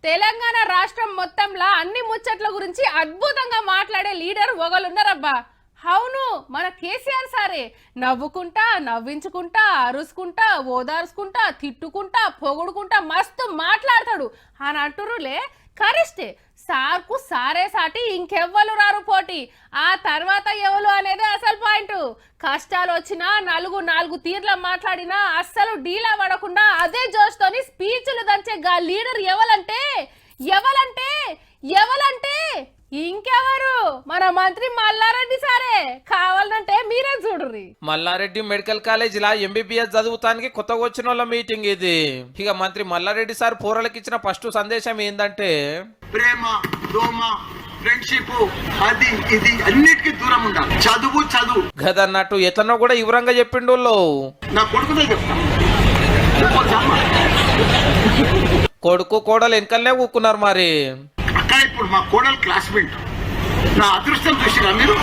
తెలంగాణ రాష్ట్రం మొత్తంలో అన్ని ముచ్చట్ల గురించి అద్భుతంగా మాట్లాడే లీడర్ ఒకళ్ళున్నారబ్బా. అవును, మన కేసీఆర్ సారే. నవ్వుకుంటా, నవ్వించుకుంటా, అరుసుకుంటా, ఓదార్చుకుంటా, తిట్టుకుంటా, పొగుడుకుంటా మస్తు మాట్లాడతాడు అని అంటురులే. కరెస్టే, సార్కు సారే సాటి ఇంకెవ్వరు రారు పోటీ. ఆ తర్వాత ఎవరు అనేది అసలు పాయింట్. కష్టాలు వచ్చినా నాలుగు తీర్ల మాట్లాడినా అస్సలు డీలా పడకుండా అదే జోష్తోని స్పీచ్లు దంచే గా లీడర్ ఎవలంటే ఇంకెవరు, మన మంత్రి మల్లారెడ్డి సారే. కావాలంటే మీరే చూడుర్రి. మల్లారెడ్డి మెడికల్ కాలేజ్ లా ఎంబీబీఎస్ చదువుతానికి కొత్తగా వచ్చిన వాళ్ళ మీటింగ్ ఇది. ఇక మంత్రి మల్లారెడ్డి సార్ పోరలకు ఇచ్చిన ఫస్ట్ సందేశం ఏంటంటే, ప్రేమ, దోమ, ఫ్రెండ్షిప్, అది ఇది అన్నిటికీ దూరం ఉండాలి. చదువు గదన్నట్టు ఎట్లనో కూడా వివరంగా చెప్పిండు. నా కొడుకునే చెప్తా, కొడుకు కోడలు వెనకలనే ఊక్కున్నారు. మరి అక్కడ ఇప్పుడు మా కోడలు క్లాస్మేట్. నా అదృష్టం చూసిరా మీరు?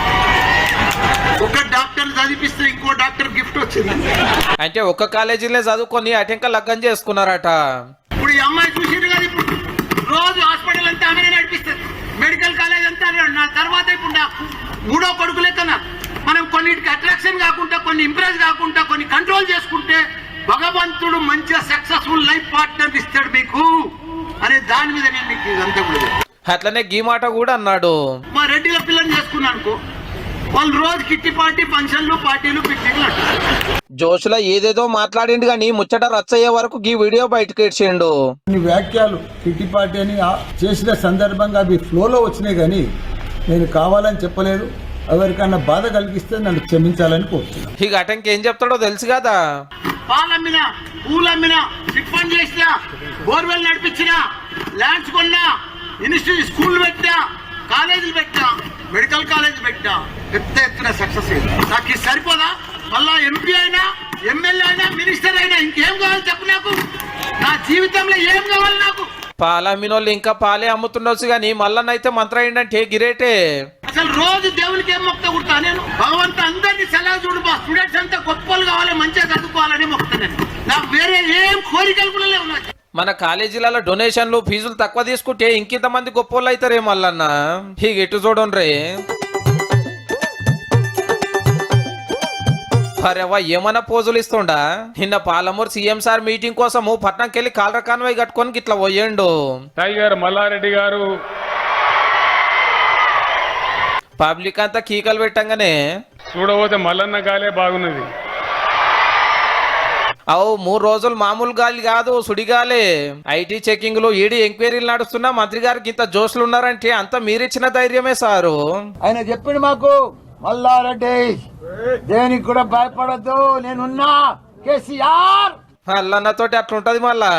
ఒక డాక్టర్ చదివిస్తే ఇంకో డాక్టర్ గిఫ్ట్ వచ్చింది. అంటే ఒక్క కాలేజీలే చదువుకొని అటెంక లగ్గం చేసుకున్నారట. ఇప్పుడు ఈ అమ్మాయి చూసిరు కదా, ఇప్పుడు రోజు హాస్పిటల్ అంతా ఆమెనే నడిపిస్తుంది, మెడికల్ కాలేజ్ అంతా. నా తర్వాత ఇప్పుడు నా మూడో కొడుకు లెక్కన మనం కొన్నిటికి అట్రాక్షన్ కాకుండా, కొన్ని ఇంప్రెస్ కాకుండా, కొన్ని కంట్రోల్ చేసుకుంటే భగవంతుడు మంచిగా సక్సెస్ఫుల్ లైఫ్ పార్ట్నర్ ఇస్తాడు మీకు అనే దాని మీద నేను మీకు ఇదంతా కూడా. అట్లనే గీ మాట కూడా అన్నాడు. మా రెడ్డిల పిల్లని చేసుకున్నాను, వాళ్ళు రోజు కిట్టి పార్టీ, ఫంక్షన్లు, పార్టీలు, పిక్నిక్లు అంటారు. జోష్లో ఏదేదో మాట్లాడిండు గాని ముచ్చట రచ్చయ్యే వరకు ఈ వీడియో బయటకు ఇచ్చిండు. కొన్ని వ్యాఖ్యలు కిట్టి పార్టీ అని చేసిన సందర్భంగా అవి ఫ్లోలో వచ్చినాయి కానీ నేను కావాలని చెప్పలేదు. ఎవరికన్నా బాధ కలిగిస్తే నన్ను క్షమించాలని కోరుతున్నాను. ఇక అటెంకి ఏం చెప్తాడో తెలుసు కదా. పాలమ్మినా, పూలమ్మినా, చిట్ ఫండ్ చేసినా, బోర్వెల్ నడిపించినా, ల్యాండ్స్ కొన్నా, ఇన్స్టిట్యూట్ స్కూల్ పెట్టా, కాలేజీలు పెట్టా, మెడికల్ కాలేజ్ పెట్టా, పెద్ద ఎత్తున సక్సెస్ అయింది. నాకు ఇది సరిపోదా? మళ్ళా ఎంపీ అయినా, ఎమ్మెల్యే అయినా, మినిస్టర్ అయినా ఇంకేం కావాలి చెప్పు నాకు? నా జీవితంలో ఏం కావాలి నాకు? పాలమ్మినోళ్ళు ఇంకా పాలే అమ్ముతుండొచ్చు గాని మల్లన్నైతే మంత్రం ఏంటంటే గిరేటే. అసలు రోజు దేవునికి ఏం మొక్త కుడతా నేను? భగవంతు అందరినీ సలహా చూడు, మా స్టూడెంట్స్ అంతా గొప్పలు కావాలి, మంచిగా చదువుకోవాలని మొక్తా నేను. నాకు వేరే ఏం కోరికలు కూడా లేవు. మన కాలేజీలలో డొనేషన్లు, ఫీజులు తక్కువ తీసుకుంటే ఇంకింత మంది గొప్పోళ్ళు అవుతారే మల్లన్న. ఇక ఎటు చూడండి అరేవా, ఏమన్నా పోజులు ఇస్తుండా. నిన్న పాలమూరు సీఎం సార్ మీటింగ్ కోసము పట్నంకెళ్ళి కాలర కాన్వాయ్ కట్టుకొని ఇట్లా పోయిండు. టైగర్ మల్లారెడ్డి గారు పబ్లిక్ అంతా కీకలు పెట్టంగానే చూడబోతే మల్లన్న గాలే బాగున్నది. 3 రోజులు మామూలు గాలి కాదు, సుడిగాలే. ఐటీ చెకింగ్ లు, ఈడీ ఎంక్వైరీలు నడుస్తున్నా మంత్రి గారికి ఇంత జోష్లు ఉన్నారంటే అంత మీరిచ్చిన ధైర్యమే సారు. ఆయన చెప్పిండు మాకు, మల్లారెడ్డి దేనికి కూడా భయపడద్దు, నేనున్నా కేసీఆర్ అల్లన్నతోటి అట్లుంటది మళ్ళా.